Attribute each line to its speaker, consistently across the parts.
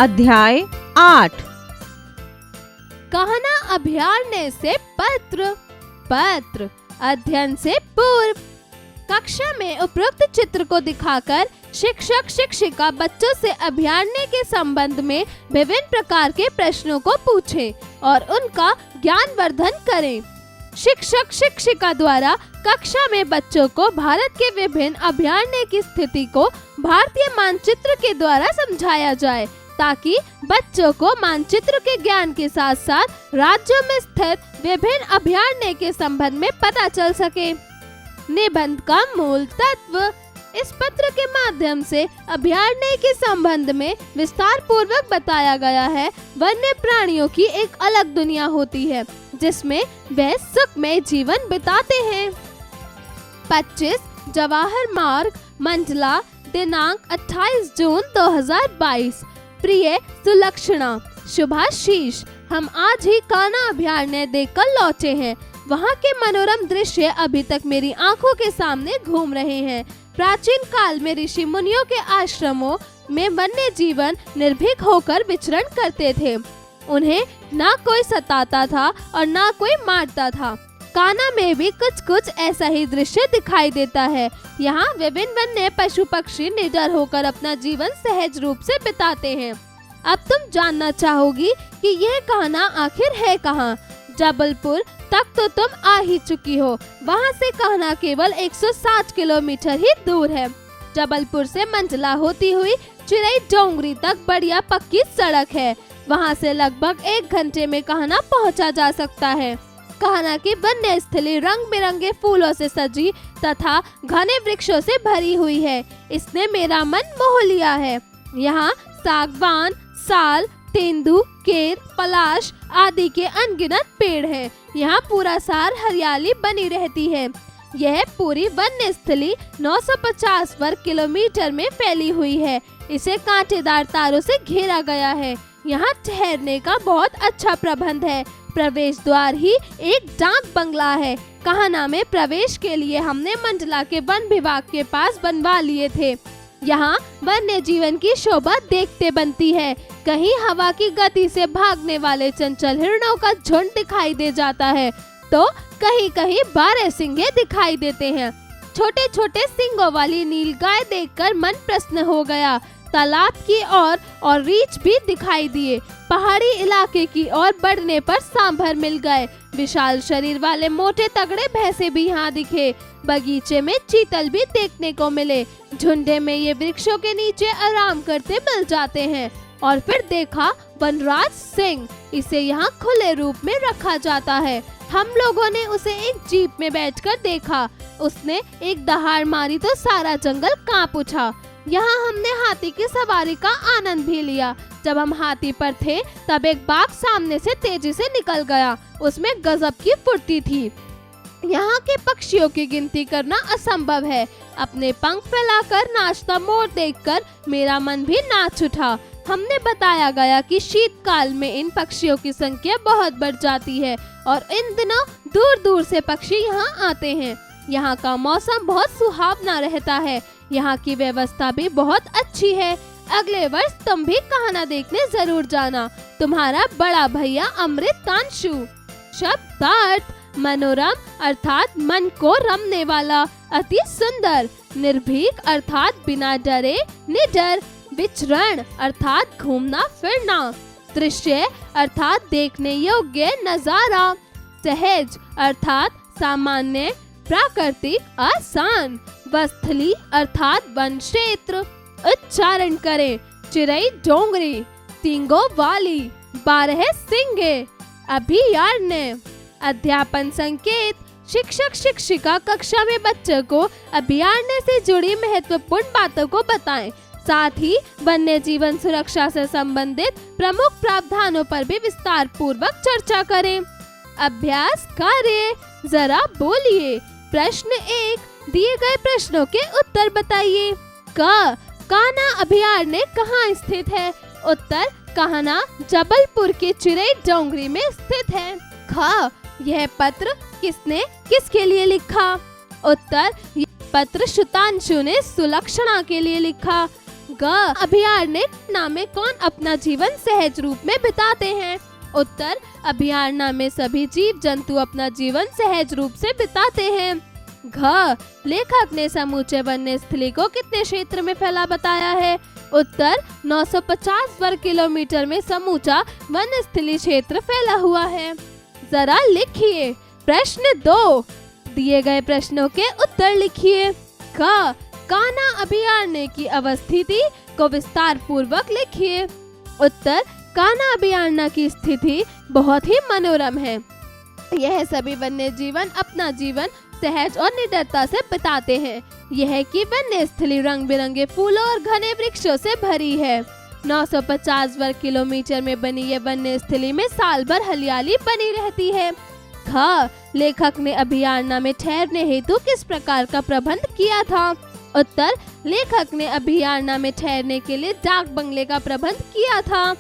Speaker 1: अध्याय 8।
Speaker 2: कहना अभ्यारण्य से पत्र अध्ययन से पूर्व। कक्षा में उपरोक्त चित्र को दिखाकर शिक्षक शिक्षिका बच्चों से अभ्यारण्य के संबंध में विभिन्न प्रकार के प्रश्नों को पूछें और उनका ज्ञानवर्धन करें। शिक्षक शिक्षिका द्वारा कक्षा में बच्चों को भारत के विभिन्न अभयारण्य की स्थिति को भारतीय मानचित्र के द्वारा समझाया जाए, ताकि बच्चों को मानचित्र के ज्ञान के साथ साथ राज्यों में स्थित विभिन्न अभयारण्य के संबंध में पता चल सके। निबंध का मूल तत्व। इस पत्र के माध्यम से अभयारण्य के संबंध में विस्तार पूर्वक बताया गया है। वन्य प्राणियों की एक अलग दुनिया होती है जिसमें वे सुखमय जीवन बिताते हैं। 25 जवाहर मार्ग, मंडला, दिनांक 28 जून 2022। प्रिय सुलक्षणा, शुभाशीष, हम आज ही कान्हा अभयारण्य देखकर लौटे हैं। वहाँ के मनोरम दृश्य अभी तक मेरी आंखों के सामने घूम रहे हैं। प्राचीन काल में ऋषि मुनियों के आश्रमों में वन्य जीवन निर्भीक होकर विचरण करते थे। उन्हें ना कोई सताता था और ना कोई मारता था। कान्हा में भी कुछ कुछ ऐसा ही दृश्य दिखाई देता है। यहाँ विभिन्न वन्य पशु पक्षी निडर होकर अपना जीवन सहज रूप से बिताते हैं। अब तुम जानना चाहोगी कि यह कान्हा आखिर है कहाँ। जबलपुर तक तो तुम आ ही चुकी हो। वहाँ से कान्हा केवल 160 किलोमीटर ही दूर है। जबलपुर से मंडला होती हुई चिरई डोंगरी तक बढ़िया पक्की सड़क है। वहाँ से लगभग 1 घंटे में कान्हा पहुँचा जा सकता है। कान्हा की वन्य स्थली रंग बिरंगे फूलों से सजी तथा घने वृक्षों से भरी हुई है। इसने मेरा मन मोह लिया है। यहाँ सागवान, साल, तेंदू, केर, पलाश आदि के अनगिनत पेड़ हैं। यहाँ पूरा साल हरियाली बनी रहती है। यह पूरी वन्य स्थली 950 वर्ग किलोमीटर में फैली हुई है। इसे कांटेदार तारों से घेरा गया है। यहाँ ठहरने का बहुत अच्छा प्रबंध है। प्रवेश द्वार ही एक डाक बंगला है। कान्हा में प्रवेश के लिए हमने मंडला के वन विभाग के पास बनवा लिए थे। यहाँ वन्य जीवन की शोभा देखते बनती है। कहीं हवा की गति से भागने वाले चंचल हिरणों का झुंड दिखाई दे जाता है, तो कहीं कहीं 12 सिंघे दिखाई देते हैं। छोटे छोटे सिंगों वाली नीलगाय देखकर मन प्रसन्न हो गया। तालाब की और रीछ भी दिखाई दिए। पहाड़ी इलाके की ओर बढ़ने पर सांभर मिल गए। विशाल शरीर वाले मोटे तगड़े भैंसे भी यहाँ दिखे। बगीचे में चीतल भी देखने को मिले। झुंडे में ये वृक्षों के नीचे आराम करते मिल जाते हैं। और फिर देखा वनराज सिंह। इसे यहाँ खुले रूप में रखा जाता है। हम लोगों ने उसे एक जीप में बैठकर देखा। उसने एक दहाड़ मारी तो सारा जंगल कांप उठा। यहाँ हमने हाथी की सवारी का आनंद भी लिया। जब हम हाथी पर थे तब एक बाघ सामने से तेजी से निकल गया। उसमें गजब की फुर्ती थी। यहाँ के पक्षियों की गिनती करना असंभव है। अपने पंख फैलाकर नाचता मोर देखकर मेरा मन भी नाच उठा। हमने बताया गया कि शीतकाल में इन पक्षियों की संख्या बहुत बढ़ जाती है और इन दिनों दूर दूर से पक्षी यहाँ आते हैं। यहाँ का मौसम बहुत सुहावना रहता है। यहाँ की व्यवस्था भी बहुत अच्छी है। अगले वर्ष तुम भी कान्हा देखने जरूर जाना। तुम्हारा बड़ा भैया अमृतांशु। शब्दार्थ। मनोरम अर्थात मन को रमने वाला, अति सुंदर। निर्भीक अर्थात बिना डरे निडर। विचरण अर्थात घूमना फिरना। दृश्य अर्थात देखने योग्य नजारा। सहज अर्थात सामान्य, प्राकृतिक, आसान। वस्थली अर्थात वन क्षेत्र। उच्चारण करें। चिरई डोंगरी, सिंगों वाली, 12 सिंगे। अभयारण्य। अध्यापन संकेत। शिक्षक शिक्षिका कक्षा में बच्चों को अभयारण्य से जुड़ी महत्वपूर्ण बातों को बताएं। साथ ही वन्य जीवन सुरक्षा से संबंधित प्रमुख प्रावधानों पर भी विस्तार पूर्वक चर्चा करें। अभ्यास कार्य। जरा बोलिए। प्रश्न 1, दिए गए प्रश्नों के उत्तर बताइए। कान्हा अभयारण्य कहाँ स्थित है? उत्तर, कान्हा जबलपुर के चिरई डोंगरी में स्थित है। यह पत्र किसने किसके लिए लिखा? उत्तर, यह पत्र शुतांशु ने सुलक्षणा के लिए लिखा। ग अभयारण्य में कौन अपना जीवन सहज रूप में बिताते हैं? उत्तर, अभयारण्य में सभी जीव जंतु अपना जीवन सहज रूप से बिताते हैं। घ लेखक ने समूचे वन्य स्थली को कितने क्षेत्र में फैला बताया है? उत्तर, 950 वर्ग किलोमीटर में समूचा वन्य स्थली क्षेत्र फैला हुआ है। जरा लिखिए। प्रश्न 2, दिए गए प्रश्नों के उत्तर लिखिए। क कान्हा अभयारण्य की अवस्थिति को विस्तार पूर्वक लिखिए। उत्तर, कान्हा अभयारण्य की स्थिति बहुत ही मनोरम है। यह सभी वन्य जीवन अपना जीवन सहज और निडरता से बिताते हैं। यह की वन्य स्थली रंग बिरंगे फूलों और घने वृक्षों से भरी है। 950 वर्ग किलोमीटर में बनी यह वन्य स्थली में साल भर हरियाली बनी रहती है। ख लेखक ने अभयारण्य में ठहरने हेतु किस प्रकार का प्रबंध किया था? उत्तर, लेखक ने अभयारण्य में ठहरने के लिए डाक बंगले का प्रबंध किया था।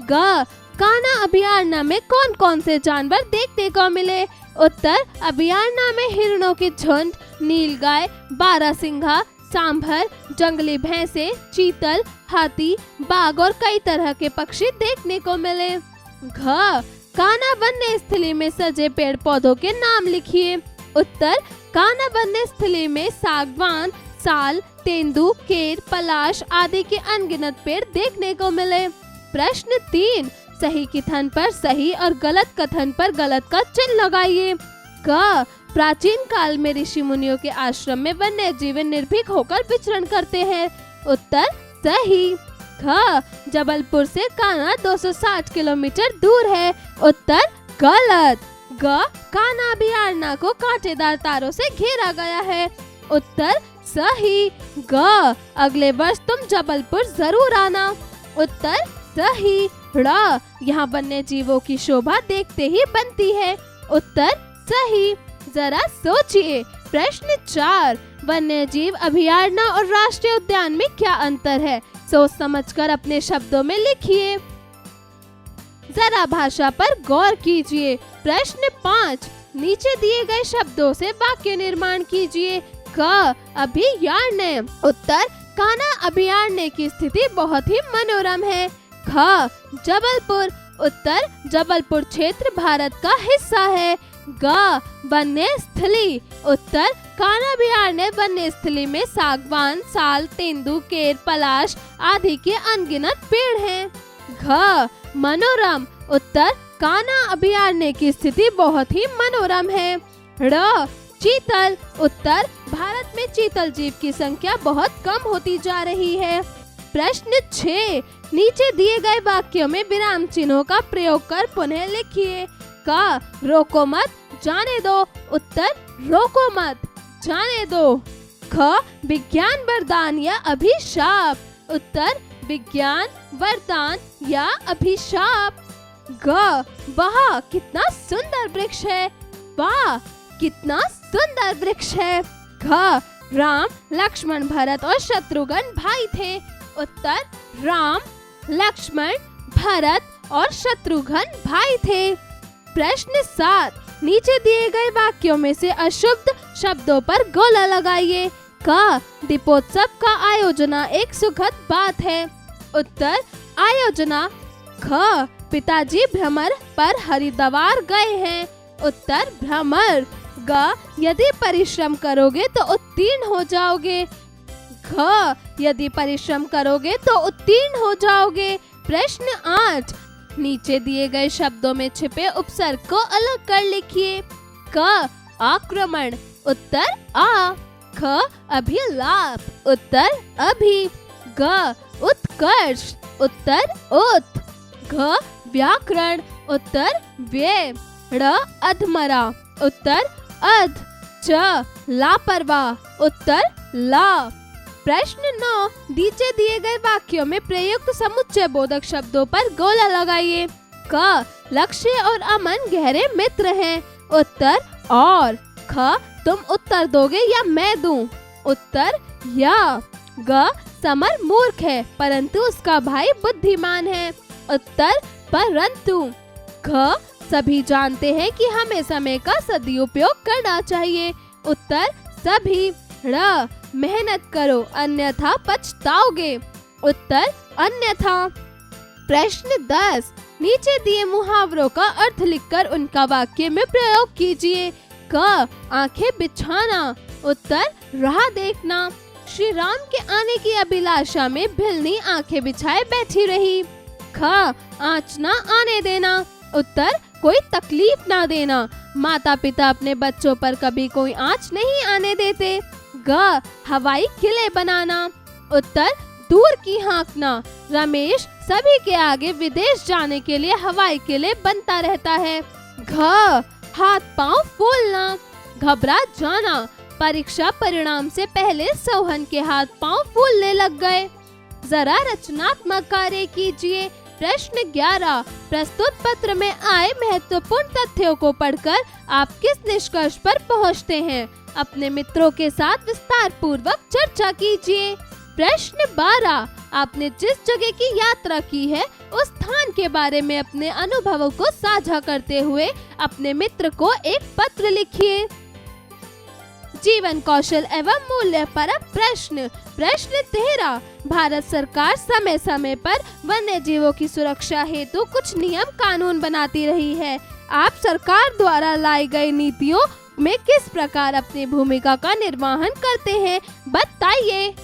Speaker 2: ग कान्हा अभयारण्य में कौन कौन से जानवर देखने को मिले? उत्तर, अभयारण्य में हिरणों के झुंड, नीलगाय, बारहसिंघा, सांभर, जंगली भैंसे, चीतल, हाथी, बाघ और कई तरह के पक्षी देखने को मिले। घ कान्हा वन्य स्थली में सजे पेड़ पौधों के नाम लिखिए। उत्तर, कान्हा वन्य स्थली में सागवान, साल, तेंदू, केर, पलाश आदि के अनगिनत पेड़ देखने को मिले। प्रश्न 3, सही कथन पर सही और गलत कथन पर गलत का चिन्ह लगाइए। क प्राचीन काल में ऋषि मुनियों के आश्रम में वन्य जीव निर्भीक होकर विचरण करते हैं। उत्तर, सही। ख जबलपुर से कान्हा 260 किलोमीटर दूर है। उत्तर, गलत। ग कान्हा अभयारण्य को कांटेदार तारों से घेरा गया है। उत्तर, सही। ग अगले वर्ष तुम जबलपुर जरूर आना। उत्तर, सही। ड़ यहाँ वन्य जीवों की शोभा देखते ही बनती है। उत्तर, सही। जरा सोचिए। प्रश्न 4, वन्य जीव अभयारण्य और राष्ट्रीय उद्यान में क्या अंतर है? सोच समझकर अपने शब्दों में लिखिए। जरा भाषा पर गौर कीजिए। प्रश्न 5, नीचे दिए गए शब्दों से वाक्य निर्माण कीजिए। क अभयारण्य। उत्तर, कान्हा अभयारण्य की स्थिति बहुत ही मनोरम है। ख जबलपुर। उत्तर, जबलपुर क्षेत्र भारत का हिस्सा है। ग वन्य स्थली। उत्तर, कान्हा अभयारण्य वन्य स्थली में सागवान, साल, तेंदू, केर, पलाश आदि के अनगिनत पेड़ हैं। घ मनोरम। उत्तर, कान्हा अभयारण्य की स्थिति बहुत ही मनोरम है। ड़ चीतल। उत्तर, भारत में चीतल जीव की संख्या बहुत कम होती जा रही है। प्रश्न 6, नीचे दिए गए वाक्यों में विराम चिन्हों का प्रयोग कर पुनः लिखिए। क रोको मत, जाने दो। उत्तर, रोको मत, जाने दो। ख विज्ञान वरदान या अभिशाप। उत्तर, विज्ञान वरदान या अभिशाप। ग वाह कितना सुंदर वृक्ष है। वाह कितना सुंदर वृक्ष है। घ राम, लक्ष्मण, भरत और शत्रुघ्न भाई थे। उत्तर, राम, लक्ष्मण, भरत और शत्रुघ्न भाई थे। प्रश्न 7, नीचे दिए गए वाक्यों में से अशुद्ध शब्दों पर गोला लगाइए। क दीपोत्सव का आयोजना एक सुखद बात है। उत्तर, आयोजना। ख पिताजी भ्रमर पर हरिद्वार गए हैं। उत्तर, भ्रमर। ग यदि परिश्रम करोगे तो उत्तीर्ण हो जाओगे। घ यदि परिश्रम करोगे तो उत्तीर्ण हो जाओगे। प्रश्न 8, नीचे दिए गए शब्दों में छिपे उपसर्ग को अलग कर लिखिए। क आक्रमण। उत्तर, आ। ख अभिलाप। उत्तर, अभि। ग उत्कर्ष। उत्तर, उत। घ व्याकरण। उत्तर, व्यय। ड़ अधमरा। उत्तर, अध। च लापरवाह। उत्तर, ला। प्रश्न 9, नीचे दिए गए वाक्यों में प्रयुक्त समुच्चय बोधक शब्दों पर गोला लगाइए। क लक्ष्य और अमन गहरे मित्र हैं। उत्तर, और। ख तुम उत्तर दोगे या मैं दूं? उत्तर, या। ग समर मूर्ख है परंतु उसका भाई बुद्धिमान है। उत्तर, परंतु। घ सभी जानते हैं कि हमें समय का सदुपयोग करना चाहिए। उत्तर, सभी। ड़ मेहनत करो अन्यथा पछताओगे। उत्तर अन्यथा। प्रश्न 10, नीचे दिए मुहावरों का अर्थ लिखकर उनका वाक्य में प्रयोग कीजिए। क, आंखें बिछाना। उत्तर राह देखना। श्री राम के आने की अभिलाषा में भिलनी आंखें बिछाए बैठी रही। ख, आँच ना आने देना। उत्तर कोई तकलीफ ना देना। माता पिता अपने बच्चों पर कभी कोई आँच नहीं आने देते। ग, हवाई किले बनाना। उत्तर दूर की हाँकना। रमेश सभी के आगे विदेश जाने के लिए हवाई किले बनता रहता है। घ, हाथ पांव फूलना। घबरा जाना। परीक्षा परिणाम से पहले सोहन के हाथ पांव फूलने लग गए। जरा रचनात्मक कार्य कीजिए। प्रश्न 11, प्रस्तुत पत्र में आए महत्वपूर्ण तथ्यों को पढ़कर आप किस निष्कर्ष पर पहुंचते हैं? अपने मित्रों के साथ विस्तार पूर्वक चर्चा कीजिए। प्रश्न 12, आपने जिस जगह की यात्रा की है उस स्थान के बारे में अपने अनुभवों को साझा करते हुए अपने मित्र को एक पत्र लिखिए। जीवन कौशल एवं मूल्य परक प्रश्न। प्रश्न 13, भारत सरकार समय समय पर वन्य जीवों की सुरक्षा हेतु कुछ नियम कानून बनाती रही है। आप सरकार द्वारा लाई गई नीतियों में किस प्रकार अपनी भूमिका का निर्वहन करते हैं, बताइए।